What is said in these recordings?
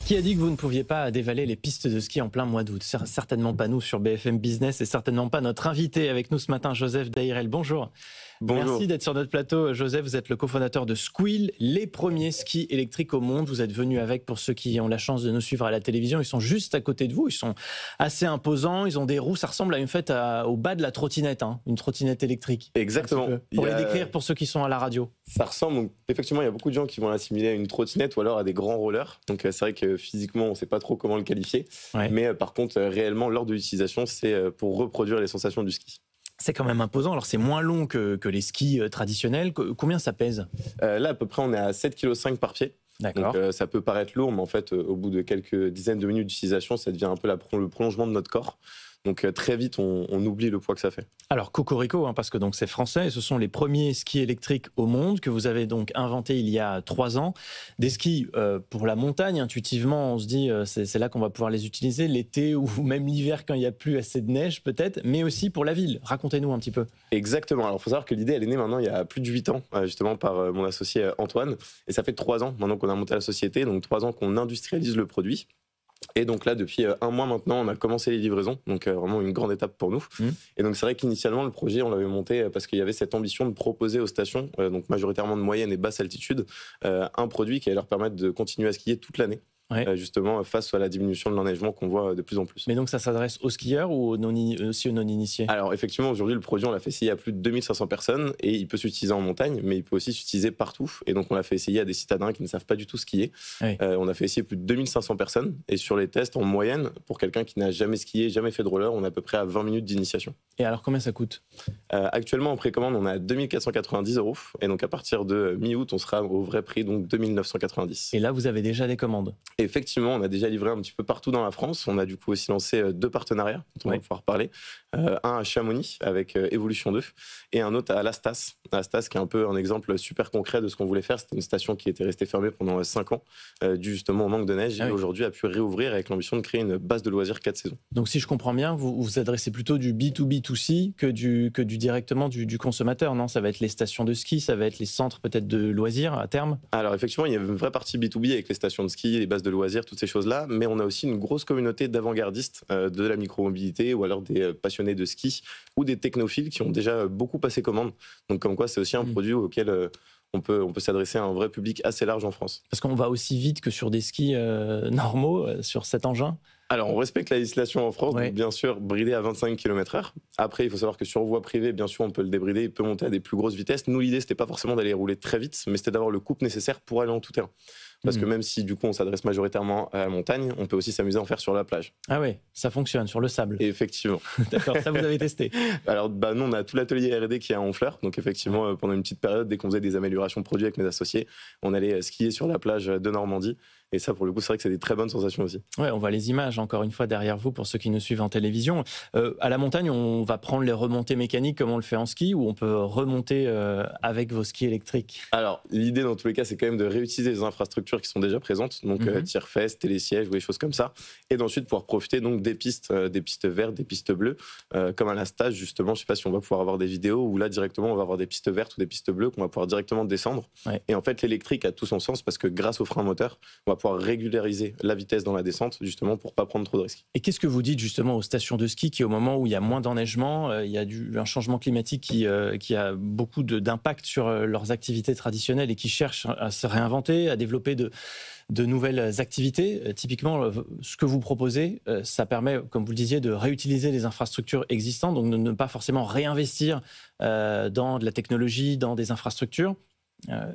Qui a dit que vous ne pouviez pas dévaler les pistes de ski en plein mois d'août? Certainement pas nous sur BFM Business et certainement pas notre invité avec nous ce matin, Joseph Dairel. Bonjour. Bonjour. Merci d'être sur notre plateau. Joseph, vous êtes le cofondateur de Skwil, les premiers skis électriques au monde. Vous êtes venu avec, pour ceux qui ont la chance de nous suivre à la télévision, ils sont juste à côté de vous. Ils sont assez imposants. Ils ont des roues, ça ressemble à une fête au bas de la trottinette, hein, une trottinette électrique. Exactement. Pour les décrire pour ceux qui sont à la radio. Ça ressemble, donc, effectivement, il y a beaucoup de gens qui vont l'assimiler à une trottinette ou alors à des grands rollers. Donc c'est vrai que physiquement, on ne sait pas trop comment le qualifier. Ouais. Mais par contre, réellement, lors de l'utilisation, c'est pour reproduire les sensations du ski. C'est quand même imposant. Alors, c'est moins long que les skis traditionnels. Combien ça pèse? Là, à peu près, on est à 7,5 kg par pied. D'accord. Donc ça peut paraître lourd, mais en fait, au bout de quelques dizaines de minutes d'utilisation, ça devient un peu le prolongement de notre corps. Donc très vite, on oublie le poids que ça fait. Alors Cocorico, hein, parce que donc c'est français, et ce sont les premiers skis électriques au monde que vous avez donc inventés il y a 3 ans. Des skis pour la montagne, intuitivement, on se dit c'est là qu'on va pouvoir les utiliser l'été ou même l'hiver quand il n'y a plus assez de neige peut-être, mais aussi pour la ville. Racontez-nous un petit peu. Exactement. Alors il faut savoir que l'idée, elle est née maintenant il y a plus de 8 ans, justement par mon associé Antoine. Et ça fait 3 ans maintenant qu'on a monté la société, donc 3 ans qu'on industrialise le produit. Et donc là, depuis 1 mois maintenant, on a commencé les livraisons, donc vraiment une grande étape pour nous. Et donc c'est vrai qu'initialement, le projet, on l'avait monté parce qu'il y avait cette ambition de proposer aux stations, donc majoritairement de moyenne et basse altitude, un produit qui allait leur permettre de continuer à skier toute l'année. Ouais. Justement face à la diminution de l'enneigement qu'on voit de plus en plus. Mais donc ça s'adresse aux skieurs ou aussi aux non-initiés? Alors effectivement, aujourd'hui, le produit, on l'a fait essayer à plus de 2500 personnes et il peut s'utiliser en montagne, mais il peut aussi s'utiliser partout. Et donc on l'a fait essayer à des citadins qui ne savent pas du tout skier. Oui. On a fait essayer plus de 2500 personnes et sur les tests, en moyenne, pour quelqu'un qui n'a jamais skié, jamais fait de roller, on est à peu près à 20 minutes d'initiation. Et alors combien ça coûte? Actuellement, en précommande, on est à 2490 € et donc à partir de mi-août, on sera au vrai prix, donc 2990. Et là, vous avez déjà des commandes? Effectivement, on a déjà livré un petit peu partout dans la France. On a du coup aussi lancé 2 partenariats dont on va pouvoir parler. Un à Chamonix avec Evolution 2 et un autre à Lastas. Lastas qui est un peu un exemple super concret de ce qu'on voulait faire. C'était une station qui était restée fermée pendant 5 ans dû justement au manque de neige et aujourd'hui a pu réouvrir avec l'ambition de créer une base de loisirs 4 saisons. Donc si je comprends bien, vous vous adressez plutôt du B2B2C que du directement du consommateur, non? Ça va être les stations de ski, ça va être les centres peut-être de loisirs à terme? Alors effectivement, il y a une vraie partie B2B avec les stations de ski, les bases de loisirs, toutes ces choses-là, mais on a aussi une grosse communauté d'avant-gardistes de la micromobilité ou alors des passionnés de ski ou des technophiles qui ont déjà beaucoup passé commande. Donc comme quoi, c'est aussi un produit auquel on peut s'adresser à un vrai public assez large en France. Parce qu'on va aussi vite que sur des skis normaux, sur cet engin? Alors, on respecte la législation en France, donc bien sûr, bridé à 25 km/h. Après, il faut savoir que sur voie privée, bien sûr, on peut le débrider, il peut monter à des plus grosses vitesses. Nous, l'idée, c'était pas forcément d'aller rouler très vite, mais c'était d'avoir le couple nécessaire pour aller en tout terrain. Parce que même si, du coup, on s'adresse majoritairement à la montagne, on peut aussi s'amuser à en faire sur la plage. Ah ouais, ça fonctionne, sur le sable. Et effectivement. D'accord, ça vous avez testé? Alors, nous, on a tout l'atelier R&D qui est à Honfleur. Donc, effectivement, pendant une petite période, dès qu'on faisait des améliorations produits avec mes associés, on allait skier sur la plage de Normandie. Et ça, pour le coup, c'est vrai que c'est des très bonnes sensations aussi. Ouais, on voit les images, encore une fois, derrière vous, pour ceux qui nous suivent en télévision. À la montagne, on va prendre les remontées mécaniques comme on le fait en ski, ou on peut remonter avec vos skis électriques? Alors, l'idée, dans tous les cas, c'est quand même de réutiliser les infrastructures qui sont déjà présentes, donc tire-fesses, télésièges ou des choses comme ça, et d'ensuite pouvoir profiter donc des pistes vertes, des pistes bleues, comme à la stage, justement. Je ne sais pas si on va pouvoir avoir des vidéos, où là, directement, on va avoir des pistes vertes ou des pistes bleues qu'on va pouvoir directement descendre. Ouais. Et en fait, l'électrique a tout son sens, parce que grâce au frein moteur, on va pouvoir régulariser la vitesse dans la descente, justement, pour ne pas prendre trop de risques. Et qu'est-ce que vous dites justement aux stations de ski qui, au moment où il y a moins d'enneigement, il y a un changement climatique qui a beaucoup d'impact sur leurs activités traditionnelles et qui cherchent à se réinventer, à développer de nouvelles activités? Typiquement, ce que vous proposez, ça permet, comme vous le disiez, de réutiliser les infrastructures existantes, donc de ne pas forcément réinvestir dans de la technologie, dans des infrastructures,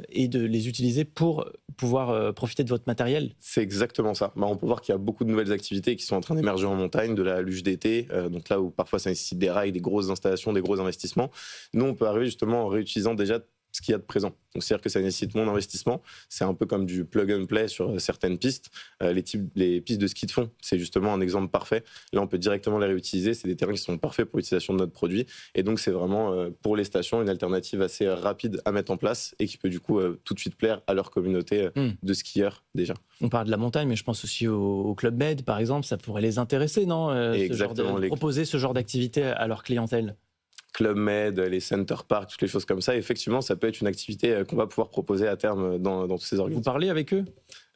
et de les utiliser pour pouvoir profiter de votre matériel. C'est exactement ça. On peut voir qu'il y a beaucoup de nouvelles activités qui sont en train d'émerger en montagne, de la luge d'été, donc là où parfois ça nécessite des rails, des grosses installations, des gros investissements. Nous, on peut arriver justement en réutilisant déjà ce qu'il y a de présent. Donc c'est-à-dire que ça nécessite moins d'investissement. C'est un peu comme du plug and play sur certaines pistes. Les pistes de ski de fond, c'est justement un exemple parfait. Là, on peut directement les réutiliser. C'est des terrains qui sont parfaits pour l'utilisation de notre produit. Et donc, c'est vraiment pour les stations une alternative assez rapide à mettre en place et qui peut du coup tout de suite plaire à leur communauté de skieurs déjà. On parle de la montagne, mais je pense aussi au Club Med, par exemple. Ça pourrait les intéresser, non? Exactement. Proposer ce genre d'activité à leur clientèle. Club Med, les Center Park, toutes les choses comme ça. Effectivement, ça peut être une activité qu'on va pouvoir proposer à terme dans tous ces organismes. Vous parlez avec eux?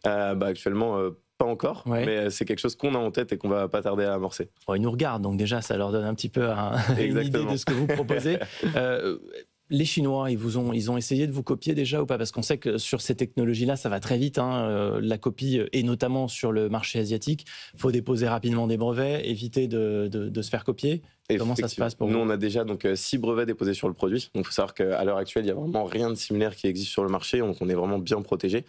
Actuellement, pas encore, Ouais. mais c'est quelque chose qu'on a en tête et qu'on va pas tarder à amorcer. Bon, ils nous regardent, donc déjà, ça leur donne un petit peu une idée de ce que vous proposez. Les Chinois, ils ont essayé de vous copier déjà ou pas? Parce qu'on sait que sur ces technologies-là, ça va très vite, hein, la copie, et notamment sur le marché asiatique. Il faut déposer rapidement des brevets, éviter de se faire copier. Comment ça se passe pour vous? Nous, on a déjà donc 6 brevets déposés sur le produit. Donc, il faut savoir qu'à l'heure actuelle, il n'y a vraiment rien de similaire qui existe sur le marché. Donc, on est vraiment bien protégé.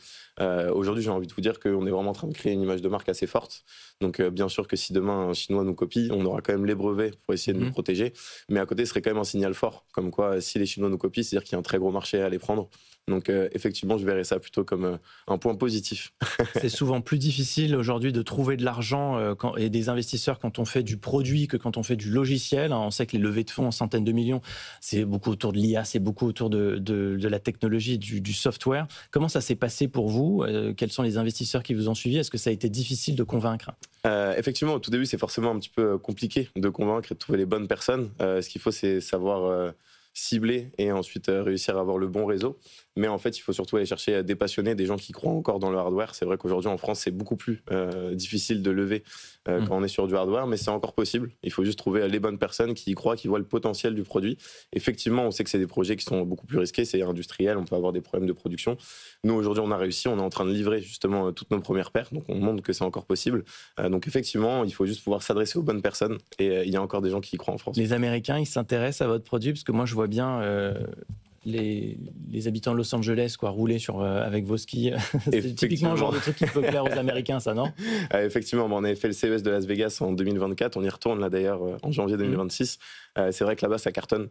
Aujourd'hui, j'ai envie de vous dire qu'on est vraiment en train de créer une image de marque assez forte. Donc, bien sûr que si demain un Chinois nous copie, on aura quand même les brevets pour essayer de nous protéger. Mais à côté, ce serait quand même un signal fort. Comme quoi, si les Chinois nous copient, c'est-à-dire qu'il y a un très gros marché à les prendre. Donc, effectivement, je verrais ça plutôt comme un point positif. C'est souvent plus difficile aujourd'hui de trouver de l'argent et des investisseurs quand on fait du produit que quand on fait du logiciel. On sait que les levées de fonds en centaines de millions, c'est beaucoup autour de l'IA, c'est beaucoup autour de la technologie, du software. Comment ça s'est passé pour vous? Quels sont les investisseurs qui vous ont suivi? Est-ce que ça a été difficile de convaincre? Effectivement, au tout début, c'est forcément un petit peu compliqué de convaincre et de trouver les bonnes personnes. Ce qu'il faut, c'est savoir cibler et ensuite réussir à avoir le bon réseau. Mais en fait, il faut surtout aller chercher des passionnés, des gens qui croient encore dans le hardware. C'est vrai qu'aujourd'hui, en France, c'est beaucoup plus difficile de lever quand on est sur du hardware, mais c'est encore possible. Il faut juste trouver les bonnes personnes qui y croient, qui voient le potentiel du produit. Effectivement, on sait que c'est des projets qui sont beaucoup plus risqués, c'est industriel, on peut avoir des problèmes de production. Nous, aujourd'hui, on a réussi, on est en train de livrer justement toutes nos premières paires, donc on montre que c'est encore possible. Donc effectivement, il faut juste pouvoir s'adresser aux bonnes personnes, et il y a encore des gens qui y croient en France. Les Américains, ils s'intéressent à votre produit? Parce que moi, je vois bien les habitants de Los Angeles rouler avec vos skis. C'est typiquement le genre de truc qui peut plaire aux Américains, ça, non? Effectivement, on avait fait le CES de Las Vegas en 2024, on y retourne là d'ailleurs en janvier 2026. C'est vrai que là-bas, ça cartonne.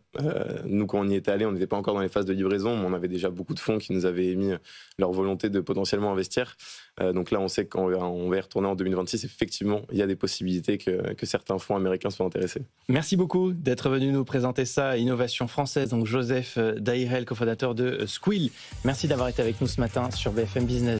Nous, quand on y était allés, on n'était pas encore dans les phases de livraison, mais on avait déjà beaucoup de fonds qui nous avaient émis leur volonté de potentiellement investir. Donc là, on sait qu'on va y retourner en 2026. Effectivement, il y a des possibilités que certains fonds américains soient intéressés. Merci beaucoup d'être venu nous présenter ça, Innovation Française. Donc Joseph Dairel, cofondateur de Squill. Merci d'avoir été avec nous ce matin sur BFM Business.